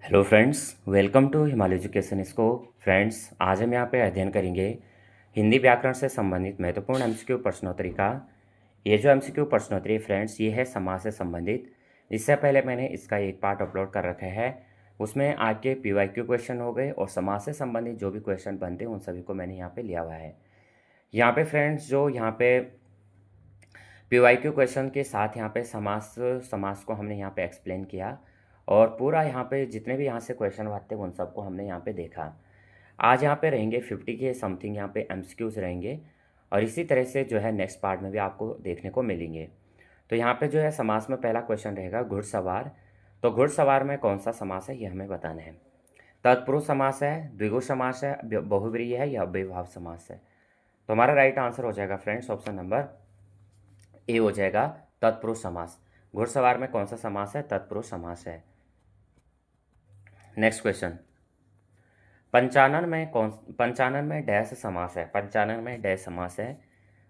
Hello friends, welcome to Himalaya education scope. Friends, आज हम यहाँ पे अध्ययन करेंगे हिंदी व्याकरण से संबंधित महत्वपूर्ण एमसीक्यू प्रश्नोत्तरी का। ये जो एमसीक्यू प्रश्नोत्तरी फ्रेंड्स, ये है समाज से संबंधित। इससे पहले मैंने इसका एक पार्ट अपलोड कर रखा है। उसमें आपके पीवाईक्यू क्वेश्चन हो गए और समाज से संबंधित जो भी क्वेश्चन बनते हैं उन सभी को मैंने यहाँ पे लिया हुआ है। यहाँ पे फ्रेंड्स, जो यहाँ पे पीवाईक्यू क्वेश्चन के साथ यहाँ पे समास समास को हमने यहाँ पे एक्सप्लेन किया और पूरा यहाँ पे जितने भी यहाँ से क्वेश्चन आते हैं उन सबको हमने यहाँ पे देखा। आज यहाँ पे रहेंगे 50 के समथिंग यहाँ पे एमसीक्यूज रहेंगे और इसी तरह से जो है नेक्स्ट पार्ट में भी आपको देखने को मिलेंगे। तो यहाँ पे जो है समास में पहला क्वेश्चन रहेगा घुड़सवार। तो घुड़सवार में कौन सा समास है ये हमें बताना है। तत्पुरुष समास है, द्विगु समास है, बहुव्रीहि है या अव्ययभाव समास है। तो हमारा राइट आंसर हो जाएगा फ्रेंड्स ऑप्शन नंबर ए हो जाएगा, तत्पुरुष समास। घुड़सवार में कौन सा समास है? तत्पुरुष समास है। नेक्स्ट क्वेश्चन, पंचानन में डैश समास है। पंचानन में डैश समास है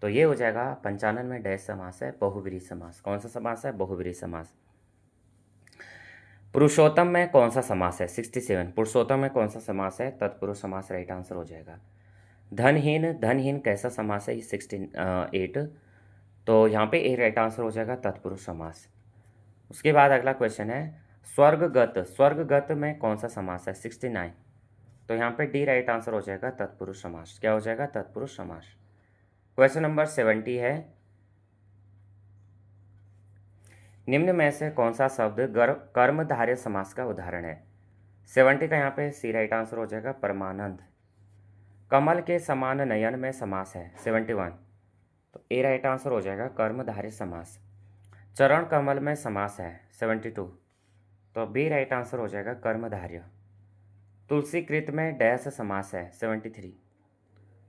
तो ये हो जाएगा, पंचानन में डैश समास है, बहुव्रीहि समास। कौन सा समास है? बहुव्रीहि समास। पुरुषोत्तम में कौन सा समास है? 67। पुरुषोत्तम में कौन सा समास है? तत्पुरुष समास राइट आंसर हो जाएगा। धनहीन कैसा समास है? 68। तो यहाँ पे ए राइट आंसर हो जाएगा, तत्पुरुष समास। उसके बाद अगला क्वेश्चन है स्वर्गगत में कौन सा समास है? 69। तो यहाँ पे डी राइट आंसर हो जाएगा, तत्पुरुष समास। क्या हो जाएगा? तत्पुरुष समास। क्वेश्चन नंबर 70 है, निम्न में से कौन सा शब्द कर्मधारय समास का उदाहरण है? 70 का यहाँ पे सी राइट आंसर हो जाएगा, परमानंद। कमल के समान नयन में समास है 71। तो ए राइट आंसर हो जाएगा, कर्मधारय समास। चरण कमल में समास है 72। तो बी राइट आंसर हो जाएगा, कर्मधारय। तुलसीकृत में डैश समास है 73।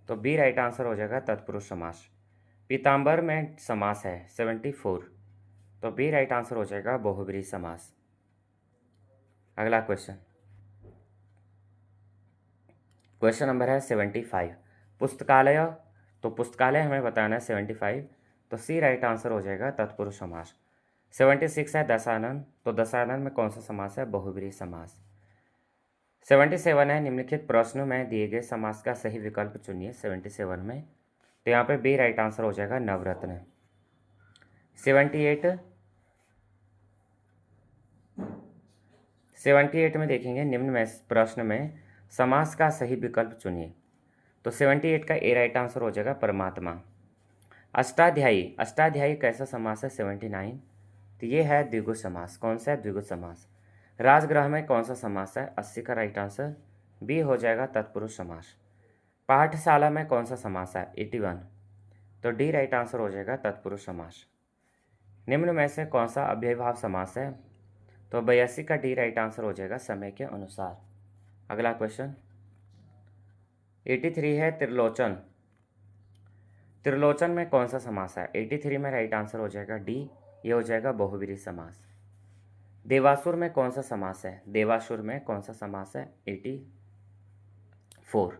तो बी राइट आंसर हो जाएगा, तत्पुरुष समास। पीताम्बर में समास है 74। तो बी राइट आंसर हो जाएगा, बहुव्रीहि समास। अगला क्वेश्चन नंबर है 75, पुस्तकालय। तो पुस्तकालय हमें बताना है 75। तो सी राइट आंसर हो जाएगा, तत्पुरुष समास। 76 है दशानन। तो दशानन में कौन सा समास है? बहुव्रीहि समास। 77 है, निम्नलिखित प्रश्न में दिए गए समास का सही विकल्प चुनिए। 77 में तो यहाँ पे बी राइट आंसर हो जाएगा, नवरत्न। 78 में देखेंगे, निम्न में प्रश्न में समास का सही विकल्प चुनिए। तो 78 का ए राइट आंसर हो जाएगा, परमात्मा। अष्टाध्यायी कैसा समास है? 79। तो ये है द्विगु समास। कौन सा है? द्विगु समास। राजगृह में कौन सा समास है? 80 का राइट आंसर बी हो जाएगा, तत्पुरुष समास। पाठशाला में कौन सा समास है? 81। तो डी राइट आंसर हो जाएगा, तत्पुरुष समास। निम्न में से कौन सा अव्ययभाव समास है? तो 82 का डी राइट आंसर हो जाएगा, समय के अनुसार। अगला क्वेश्चन 83 है, त्रिलोचन। त्रिलोचन में कौन सा समास है? 83 में राइट आंसर हो जाएगा डी, ये हो जाएगा, बहुव्रीहि समास। देवासुर में कौन सा समास है? देवासुर में कौन सा समास है? 84। तो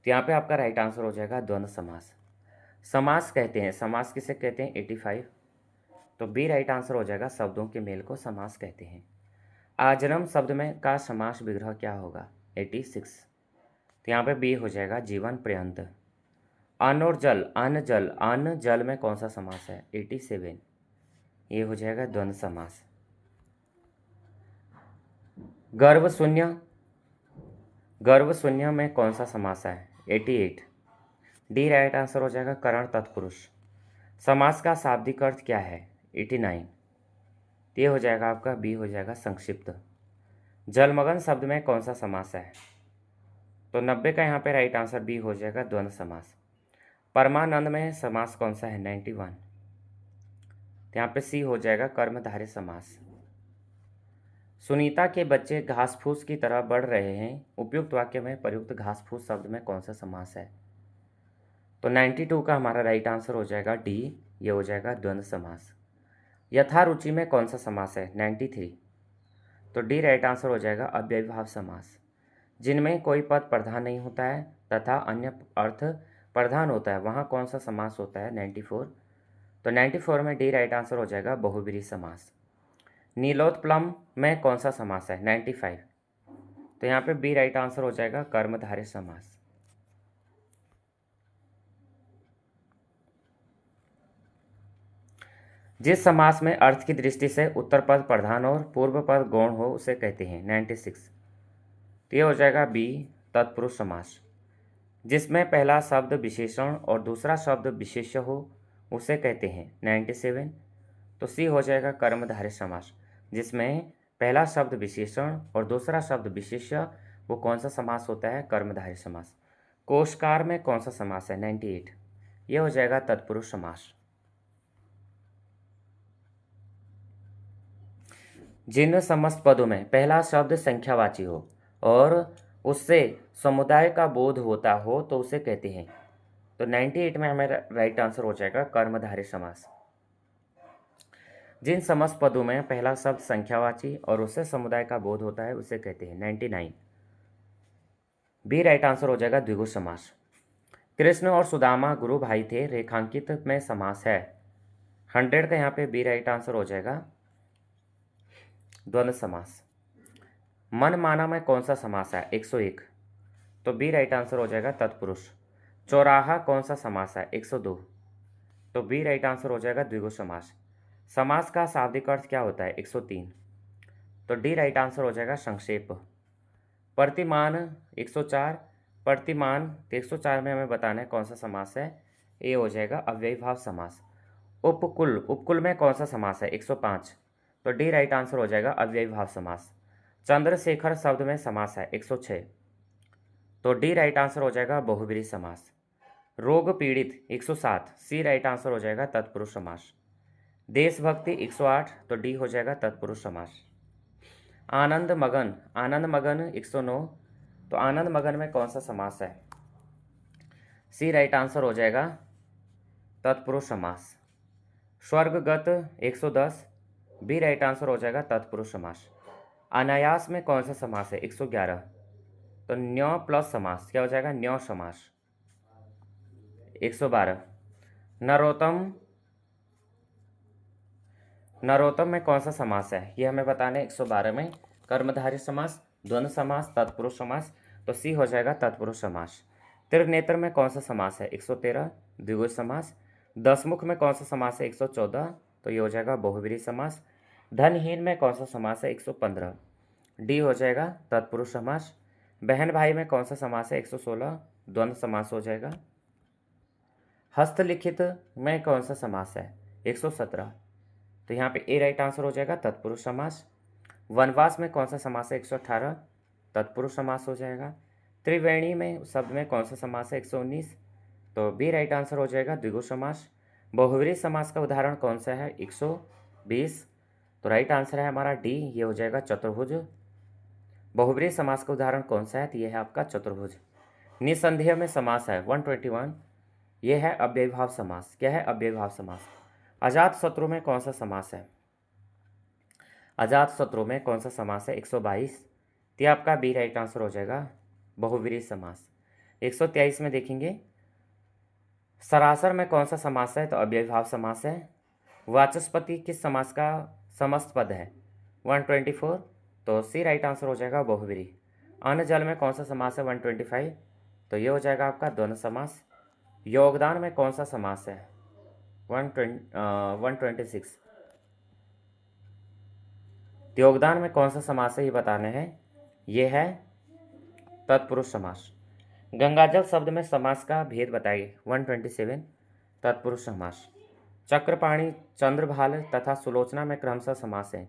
यहाँ पे आपका राइट आंसर हो जाएगा, द्वंद्व समास। समास कहते हैं, समास किसे कहते हैं? 85। तो बी राइट आंसर हो जाएगा, शब्दों के मेल को समास कहते हैं। आजन्म शब्द में का समास विग्रह क्या होगा? 86। तो यहाँ पे बी हो जाएगा, जीवन पर्यंत। अन्न और जल, अन्न जल में कौन सा समास है? 87। ये हो जाएगा, द्वंद्व समास। गर्भ शून्य में कौन सा समास है? 88। डी राइट आंसर हो जाएगा, करण तत्पुरुष। समास का शाब्दिक अर्थ क्या है? 89। ये हो जाएगा आपका बी हो जाएगा, संक्षिप्त। जलमग्न शब्द में कौन सा समास है? तो 90 का यहाँ पे राइट आंसर बी हो जाएगा, द्वंद्व समास। परमानंद में समास कौन सा है? 91। तो यहाँ पे सी हो जाएगा, कर्मधारय समास। सुनीता के बच्चे घास फूस की तरह बढ़ रहे हैं, उपयुक्त वाक्य में प्रयुक्त घास फूस शब्द में कौन सा समास है? तो 92 का हमारा राइट आंसर हो जाएगा डी, ये हो जाएगा, द्वंद्व समास। यथारुचि में कौन सा समास है? 93। तो डी राइट आंसर हो जाएगा, अव्ययभाव समास। जिनमें कोई पद प्रधान नहीं होता है तथा अन्य अर्थ प्रधान होता है, वहाँ कौन सा समास होता है? 94। तो 94 में डी राइट आंसर हो जाएगा, बहुव्रीहि समास। नीलोत्पलम में कौन सा समास है? 95। तो यहाँ पे बी राइट आंसर हो जाएगा कर्मधारय समास। जिस समास में अर्थ की दृष्टि से उत्तर पद प्रधान और पूर्व पद गौण हो उसे कहते हैं 96। तो ये हो जाएगा बी तत्पुरुष समास। जिसमें पहला शब्द विशेषण और दूसरा शब्द विशेष्य हो उसे कहते हैं 97। तो सी हो जाएगा कर्मधारय समास। जिसमें पहला शब्द विशेषण और दूसरा शब्द विशेष्य, वो कौन सा समास होता है? कर्मधारय समास। कोशकार में कौन सा समास है? 98। ये हो जाएगा तत्पुरुष समास। जिन समस्त पदों में पहला शब्द संख्यावाची हो और उससे समुदाय का बोध होता हो तो उसे कहते हैं, तो 98 में हमारा राइट आंसर हो जाएगा कर्मधारय समास। जिन समस्त पदों में पहला शब्द संख्यावाची और उससे समुदाय का बोध होता है उसे कहते हैं 99। बी राइट आंसर हो जाएगा द्विगु समास। कृष्ण और सुदामा गुरु भाई थे रेखांकित में समास है 100 का यहाँ पे बी राइट आंसर हो जाएगा द्वंद्व समास। मन माना में कौन सा समास है? 101। तो बी राइट आंसर हो जाएगा तत्पुरुष। चौराहा कौन सा समास है? 102। तो बी राइट आंसर हो जाएगा द्विगु समास। समास का शाब्दिक अर्थ क्या होता है? 103। तो डी राइट आंसर हो जाएगा संक्षेप। प्रतिमान 104। प्रतिमान 104 में हमें बताना है कौन सा समास है। ए हो जाएगा अव्ययीभाव समास। उपकुल, उपकुल में कौन सा समास है? 105। तो डी राइट आंसर हो जाएगा अव्ययीभाव समास। चंद्रशेखर शब्द में समास है 106। तो डी राइट आंसर हो जाएगा बहुब्रीहि समास। रोग पीड़ित 107। सी राइट आंसर हो जाएगा तत्पुरुष समास। देशभक्ति 108। तो डी हो जाएगा तत्पुरुष समास। आनंद मगन, आनंद मगन 109। तो आनंद मगन में कौन सा समास है? सी राइट आंसर हो जाएगा तत्पुरुष समास। स्वर्गगत 110। बी राइट आंसर हो जाएगा तत्पुरुष समास। अनायास में कौन सा समास है? 111। तो न्य प्लस समास क्या हो जाएगा? न्य समास। 112। नरोत्तम, नरोत्तम में कौन सा समास है? ये हमें बताना है 112 में। कर्मधारय समास, द्वंद्व समास, तत्पुरुष समास। तो सी हो जाएगा तत्पुरुष समास। त्रिनेत्र में कौन सा समास है? 113 द्विगु समास। दसमुख में कौन सा समास है? 114। तो ये हो जाएगा बहुब्रीहि समास। धनहीन में कौन सा समास है? 115। डी हो जाएगा तत्पुरुष समास। बहन भाई में कौन सा समास है? 116 द्वंद्व समास हो जाएगा। हस्तलिखित में कौन सा समास है? 117। तो यहाँ पे ए राइट आंसर हो जाएगा तत्पुरुष समास। वनवास में कौन सा समास है? 118 तत्पुरुष समास हो जाएगा। त्रिवेणी में शब्द में कौन सा समास है? 119। तो बी राइट आंसर हो जाएगा द्विगु समास। बहुब्रीहि समास का उदाहरण कौन सा है? 120। तो राइट आंसर है हमारा डी, ये हो जाएगा चतुर्भुज। बहुब्रीहि समास का उदाहरण कौन सा है? तो ये है आपका चतुर्भुज। निसंदेह में समास है 121। ये है अव्ययीभाव समास। क्या है? अव्ययीभाव समास। अजात शत्रु में कौन सा समास है? अजात शत्रु में कौन सा समास है? 122। तो आपका बी राइट आंसर हो जाएगा बहुब्रीहि समास। 123 में देखेंगे सरासर में कौन सा समास है? तो अव्ययीभाव समास है। वाचस्पति किस समास का समस्त पद है? 124। तो सी राइट आंसर हो जाएगा बहुब्रीहि। अन्न जल में कौन सा समास है? 125। तो ये हो जाएगा आपका द्वंद्व समास। योगदान में कौन सा समास है? 126। योगदान में कौन सा समास है ये बताने हैं। ये है तत्पुरुष समास। गंगाजल शब्द में समास का भेद बताइए। 127 तत्पुरुष समास। चक्रपाणी, चंद्रभाल तथा सुलोचना में क्रमशः समास है।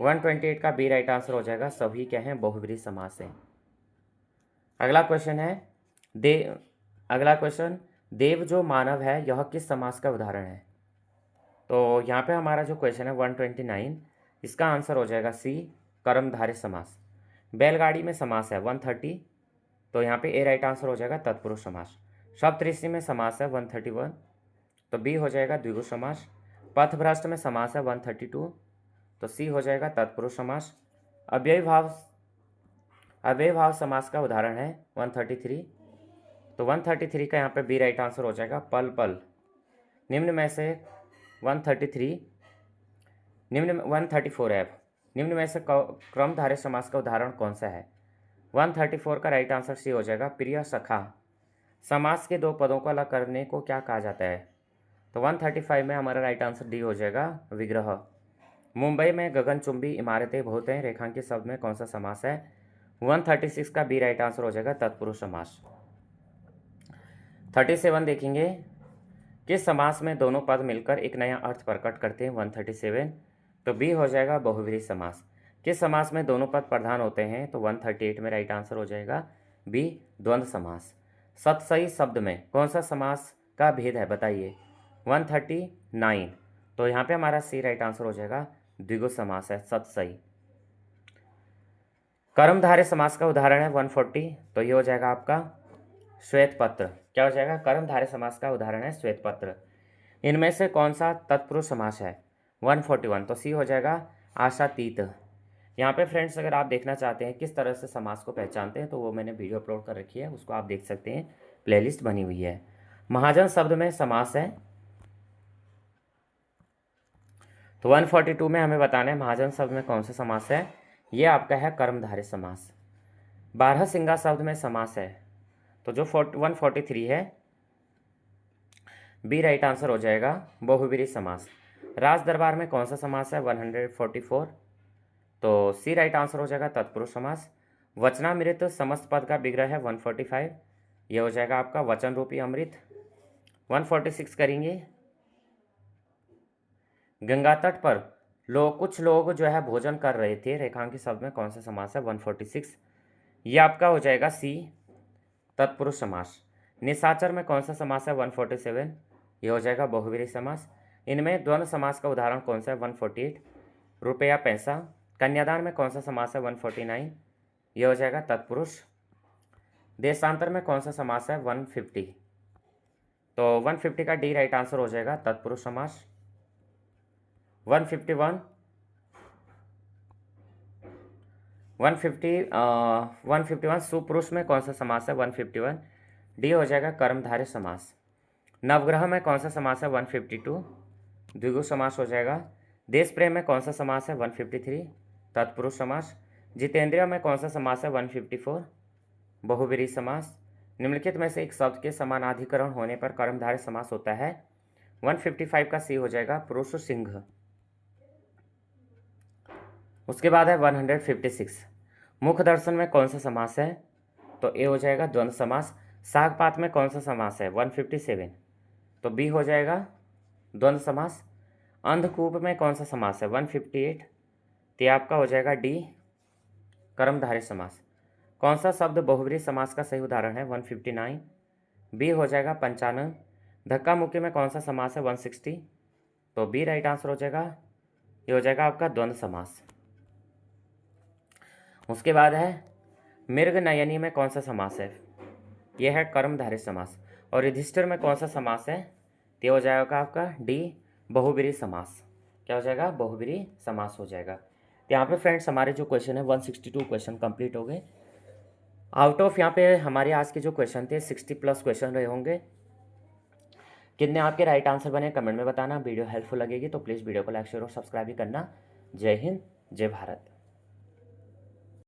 128 का बी राइट आंसर हो जाएगा सभी क्या हैं? बहुब्रीहि समास है। अगला क्वेश्चन है अगला क्वेश्चन, देव जो मानव है यह किस समास का उदाहरण है? तो यहाँ पे हमारा जो क्वेश्चन है 129, इसका आंसर हो जाएगा सी कर्मधारय समास। बैलगाड़ी में समास है 130। तो यहाँ पे ए राइट आंसर हो जाएगा तत्पुरुष समास। सप्तऋषि में समास है 131। तो बी हो जाएगा द्विगु समास। पथभ्रष्ट में समास है 132। तो सी हो जाएगा तत्पुरुष समास। अव्ययीभाव समास का उदाहरण है 133। तो 133 का यहाँ पे बी राइट आंसर हो जाएगा पल पल। निम्न में से 134 है। निम्न में से क्रमधारय समास का उदाहरण कौन सा है? 134 का राइट आंसर सी हो जाएगा, प्रिय सखा। समास के दो पदों को अलग करने को क्या कहा जाता है? तो 135 में हमारा राइट आंसर डी हो जाएगा, विग्रह। मुंबई में गगनचुंबी इमारतें बहुत हैं, रेखांकित शब्द में कौन सा समास है? 136 का बी राइट आंसर हो जाएगा, तत्पुरुष समास। 37 देखेंगे, किस समास में दोनों पद मिलकर एक नया अर्थ प्रकट करते हैं? 137, तो बी हो जाएगा, बहुव्रीहि समास। किस समास में दोनों पद प्रधान होते हैं? तो 138 में राइट आंसर हो जाएगा, बी, द्वंद्व समास। सतसई शब्द में कौन सा समास का भेद है, बताइए? 139, तो यहाँ पे हमारा सी राइट आंसर हो जाएगा, द्विगु समास है सतसई। कर्मधारय समास का उदाहरण है 140, तो ये हो जाएगा आपका श्वेत पत्र। क्या हो जाएगा? कर्मधारय समास का उदाहरण है श्वेत पत्र। इनमें से कौन सा तत्पुरुष समास है? 141, तो सी हो जाएगा, आशातीत। यहाँ पे फ्रेंड्स अगर आप देखना चाहते हैं किस तरह से समास को पहचानते हैं, तो वो मैंने वीडियो अपलोड कर रखी है, उसको आप देख सकते हैं, प्लेलिस्ट बनी हुई है। महाजन शब्द में समास है, तो 142 में हमें बताना है महाजन शब्द में कौन सा समास है। ये आपका है कर्मधारय समास। बारहसिंगा शब्द में समास है, तो जो 143 है, बी राइट आंसर हो जाएगा, बहुव्रीहि समास। राज दरबार में कौन सा समास है? 144, तो सी राइट आंसर हो जाएगा, तत्पुरुष समास। वचनामृत समस्त पद का विग्रह है 145, ये हो जाएगा आपका वचन रूपी अमृत। 146 करेंगे, गंगा तट पर कुछ लोग जो है भोजन कर रहे थे, रेखांकित शब्द में कौन सा समास है? 146, ये आपका हो जाएगा सी, तत्पुरुष समास। निशाचर में कौन सा समास है? 147, ये हो जाएगा बहुव्रीहि समास। इनमें द्वंद्व समास का उदाहरण कौन सा है? 148, रुपया पैसा। कन्यादान में कौन सा समास है? 149, ये हो जाएगा तत्पुरुष। देशांतर में कौन सा समास है? 150, तो 150 का डी राइट आंसर हो जाएगा, तत्पुरुष समास। 151 151 सुपुरुष में कौन सा समास है? 151, डी हो जाएगा, कर्मधारय समास। नवग्रह में कौन सा समास है? 152, द्विगु समास हो जाएगा। देश प्रेम में कौन सा समास है? 153, तत्पुरुष समास। जितेंद्रिय में कौन सा समास है? 154, बहुव्रीहि समास। निम्नलिखित में से एक शब्द के समानाधिकरण होने पर कर्मधारय समास होता है। 155 का सी हो जाएगा, पुरुष सिंह। उसके बाद है 156, मुख दर्शन में कौन सा समास है? तो ए हो जाएगा, द्वंद्व समास। सागपात में कौन सा समास है? 157, तो बी हो जाएगा, द्वंद्व समास। अंधकूप में कौन सा समास है? 158, तो आपका हो जाएगा डी, कर्मधारय समास। कौन सा शब्द बहुव्रीहि समास का सही उदाहरण है? 159, बी हो जाएगा, पंचानन। धक्का मुक्की में कौन सा समास है? 160, तो बी राइट आंसर हो जाएगा, ये हो जाएगा आपका द्वंद्व समास। उसके बाद है मृग नयनी में कौन सा समास है? यह है कर्मधारय समास। और युधिष्ठिर में कौन सा समास है? तो हो जाएगा आपका डी, बहुव्रीहि समास। क्या हो जाएगा? बहुव्रीहि समास हो जाएगा। तो यहाँ पे फ्रेंड्स हमारे जो क्वेश्चन है 162 क्वेश्चन कंप्लीट हो गए। आउट ऑफ यहाँ पे हमारे आज के जो क्वेश्चन थे 60+ क्वेश्चन रहे होंगे। कितने आपके राइट आंसर बने कमेंट में बताना। वीडियो हेल्पफुल लगेगी तो प्लीज़ वीडियो को लाइक शेयर और सब्सक्राइब भी करना। जय हिंद, जय भारत।